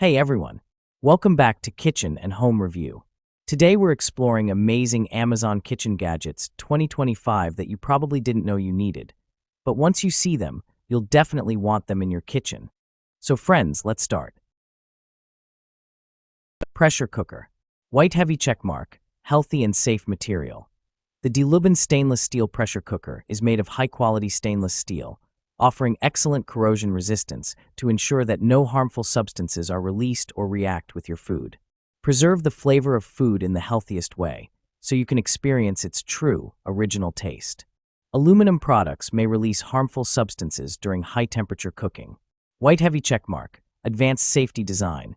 Hey everyone, welcome back to Kitchen and Home Review. Today we're exploring amazing Amazon kitchen gadgets 2025 that you probably didn't know you needed. But once you see them, you'll definitely want them in your kitchen. So friends, let's start. Pressure cooker. White heavy checkmark, healthy and safe material. The Delubin stainless steel pressure cooker is made of high-quality stainless steel, offering excellent corrosion resistance to ensure that no harmful substances are released or react with your food. Preserve the flavor of food in the healthiest way, so you can experience its true, original taste. Aluminum products may release harmful substances during high-temperature cooking. White heavy checkmark, advanced safety design.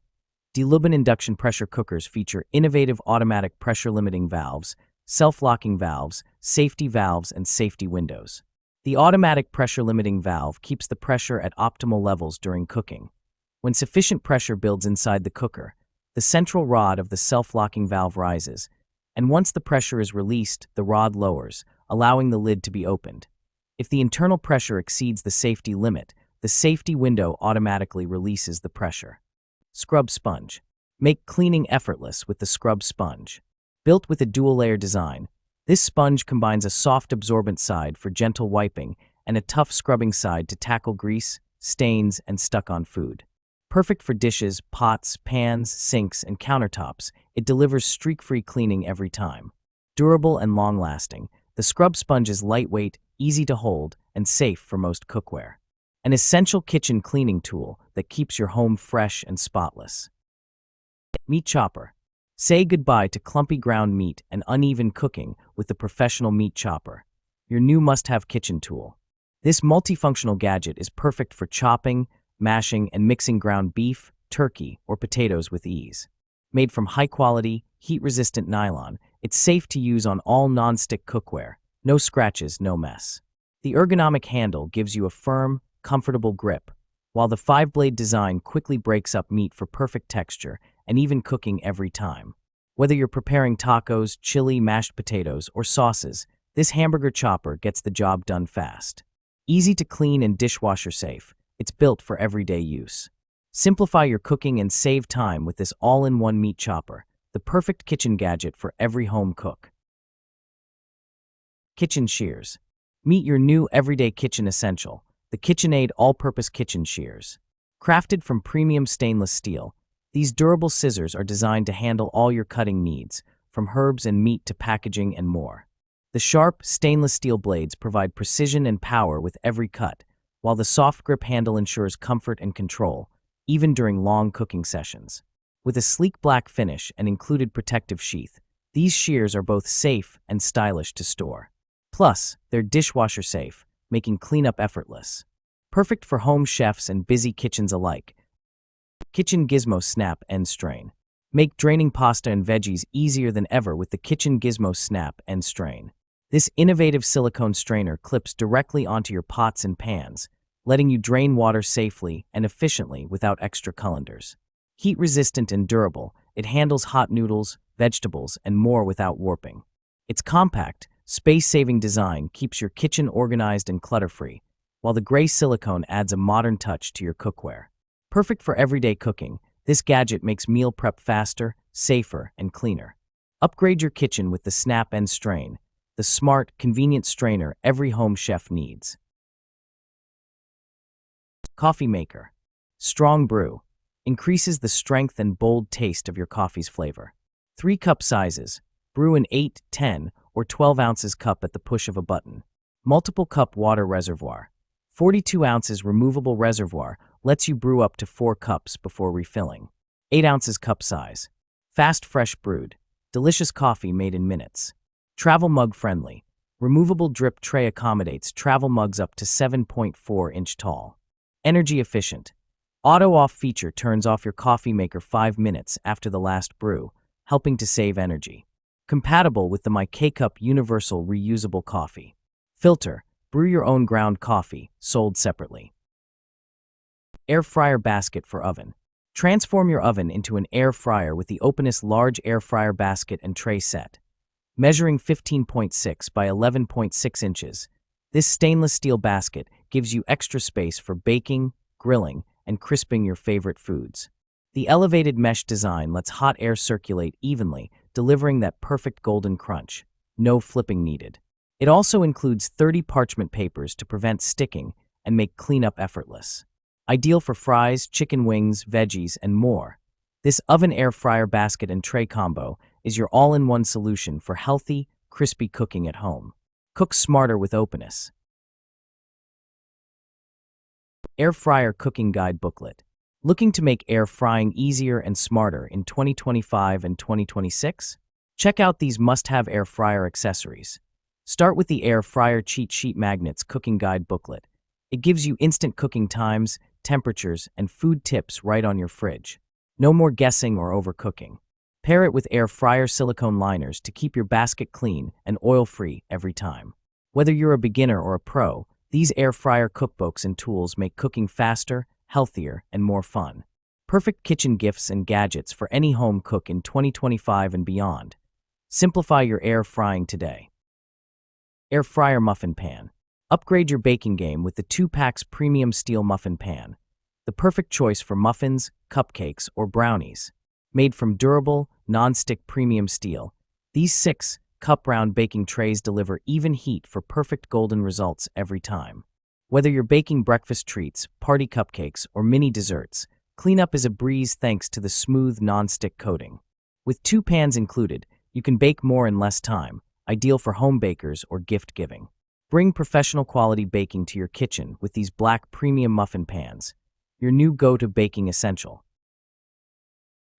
Delubin induction pressure cookers feature innovative automatic pressure-limiting valves, self-locking valves, safety valves, and safety windows. The automatic pressure-limiting valve keeps the pressure at optimal levels during cooking. When sufficient pressure builds inside the cooker, the central rod of the self-locking valve rises, and once the pressure is released, the rod lowers, allowing the lid to be opened. If the internal pressure exceeds the safety limit, the safety window automatically releases the pressure. Scrub sponge. Make cleaning effortless with the scrub sponge. Built with a dual-layer design, this sponge combines a soft absorbent side for gentle wiping and a tough scrubbing side to tackle grease, stains, and stuck-on food. Perfect for dishes, pots, pans, sinks, and countertops, it delivers streak-free cleaning every time. Durable and long-lasting, the scrub sponge is lightweight, easy to hold, and safe for most cookware. An essential kitchen cleaning tool that keeps your home fresh and spotless. Meat chopper. Say goodbye to clumpy ground meat and uneven cooking with the professional meat chopper, your new must-have kitchen tool. This multifunctional gadget is perfect for chopping, mashing, and mixing ground beef, turkey, or potatoes with ease. Made from high-quality, heat-resistant nylon, it's safe to use on all non-stick cookware. No scratches, no mess. The ergonomic handle gives you a firm, comfortable grip, while the 5-blade design quickly breaks up meat for perfect texture and even cooking every time. Whether you're preparing tacos, chili, mashed potatoes, or sauces, this hamburger chopper gets the job done fast. Easy to clean and dishwasher safe, it's built for everyday use. Simplify your cooking and save time with this all-in-one meat chopper, the perfect kitchen gadget for every home cook. Kitchen shears. Meet your new everyday kitchen essential, the KitchenAid all-purpose kitchen shears. Crafted from premium stainless steel, these durable scissors are designed to handle all your cutting needs, from herbs and meat to packaging and more. The sharp, stainless steel blades provide precision and power with every cut, while the soft grip handle ensures comfort and control, even during long cooking sessions. With a sleek black finish and included protective sheath, these shears are both safe and stylish to store. Plus, they're dishwasher safe, making cleanup effortless. Perfect for home chefs and busy kitchens alike. Kitchen Gizmo Snap End Strain. Make draining pasta and veggies easier than ever with the Kitchen Gizmo Snap End Strain. This innovative silicone strainer clips directly onto your pots and pans, letting you drain water safely and efficiently without extra colanders. Heat-resistant and durable, it handles hot noodles, vegetables, and more without warping. Its compact, space-saving design keeps your kitchen organized and clutter-free, while the gray silicone adds a modern touch to your cookware. Perfect for everyday cooking, this gadget makes meal prep faster, safer, and cleaner. Upgrade your kitchen with the Snap and Strain, the smart, convenient strainer every home chef needs. Coffee maker. Strong brew. Increases the strength and bold taste of your coffee's flavor. 3 cup sizes. Brew in 8, 10, or 12 ounces cup at the push of a button. Multiple cup water reservoir. 42 ounces removable reservoir lets you brew up to 4 cups before refilling. 8 ounces cup size. Fast, fresh brewed. Delicious coffee made in minutes. Travel mug friendly. Removable drip tray accommodates travel mugs up to 7.4 inch tall. Energy efficient. Auto off feature turns off your coffee maker 5 minutes after the last brew, helping to save energy. Compatible with the My K-Cup universal reusable coffee. Filter. Brew your own ground coffee, sold separately. Air fryer basket for oven. Transform your oven into an air fryer with the Openness large air fryer basket and tray set. Measuring 15.6 by 11.6 inches, this stainless steel basket gives you extra space for baking, grilling, and crisping your favorite foods. The elevated mesh design lets hot air circulate evenly, delivering that perfect golden crunch. No flipping needed. It also includes 30 parchment papers to prevent sticking and make cleanup effortless. Ideal for fries, chicken wings, veggies, and more. This oven air fryer basket and tray combo is your all-in-one solution for healthy, crispy cooking at home. Cook smarter with openness. Air Fryer Cooking Guide Booklet. Looking to make air frying easier and smarter in 2025 and 2026? Check out these must-have air fryer accessories. Start with the Air Fryer Cheat Sheet Magnets Cooking Guide Booklet. It gives you instant cooking times, temperatures, and food tips right on your fridge. No more guessing or overcooking. Pair it with air fryer silicone liners to keep your basket clean and oil-free every time. Whether you're a beginner or a pro, these air fryer cookbooks and tools make cooking faster, healthier, and more fun. Perfect kitchen gifts and gadgets for any home cook in 2025 and beyond. Simplify your air frying today. Air Fryer Muffin Pan. Upgrade your baking game with the 2-packs Premium Steel Muffin Pan. The perfect choice for muffins, cupcakes, or brownies. Made from durable, non-stick premium steel, these 6 cup-round baking trays deliver even heat for perfect golden results every time. Whether you're baking breakfast treats, party cupcakes, or mini desserts, cleanup is a breeze thanks to the smooth, non-stick coating. With 2 pans included, you can bake more in less time, ideal for home bakers or gift giving. Bring professional quality baking to your kitchen with these black premium muffin pans, your new go-to baking essential.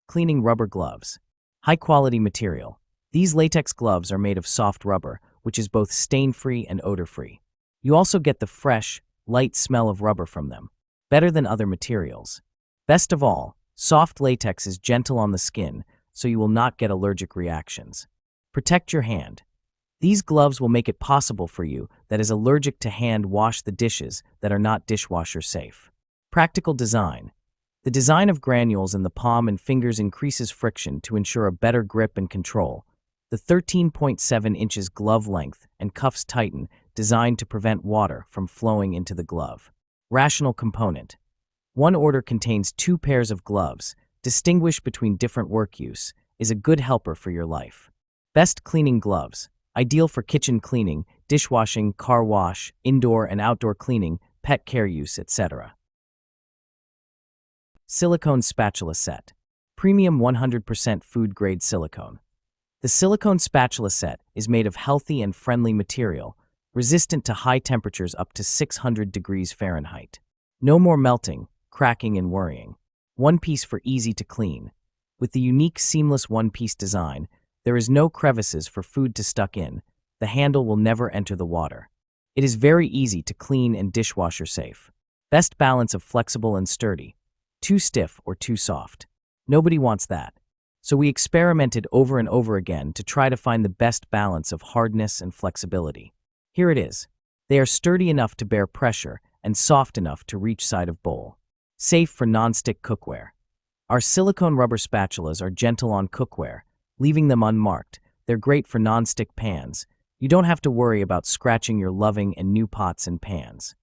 Cleaning rubber gloves. High-quality material. These latex gloves are made of soft rubber, which is both stain-free and odor-free. You also get the fresh, light smell of rubber from them, better than other materials. Best of all, soft latex is gentle on the skin, so you will not get allergic reactions. Protect your hand. These gloves will make it possible for you that is allergic to hand wash the dishes that are not dishwasher safe. Practical design. The design of granules in the palm and fingers increases friction to ensure a better grip and control. The 13.7 inches glove length and cuffs tighten, designed to prevent water from flowing into the glove. Rational component. One order contains 2 pairs of gloves, distinguish between different work use, is a good helper for your life. Best cleaning gloves. Ideal for kitchen cleaning, dishwashing, car wash, indoor and outdoor cleaning, pet care use, etc. Silicone Spatula Set. Premium 100% food-grade silicone. The silicone spatula set is made of healthy and friendly material, resistant to high temperatures up to 600 degrees Fahrenheit. No more melting, cracking, and worrying. One piece for easy to clean. With the unique seamless one-piece design, there is no crevices for food to stuck in. The handle will never enter the water. It is very easy to clean and dishwasher safe. Best balance of flexible and sturdy. Too stiff or too soft. Nobody wants that. So we experimented over and over again to try to find the best balance of hardness and flexibility. Here it is. They are sturdy enough to bear pressure and soft enough to reach side of bowl. Safe for non-stick cookware. Our silicone rubber spatulas are gentle on cookware, leaving them unmarked. They're great for non-stick pans. You don't have to worry about scratching your loving and new pots and pans.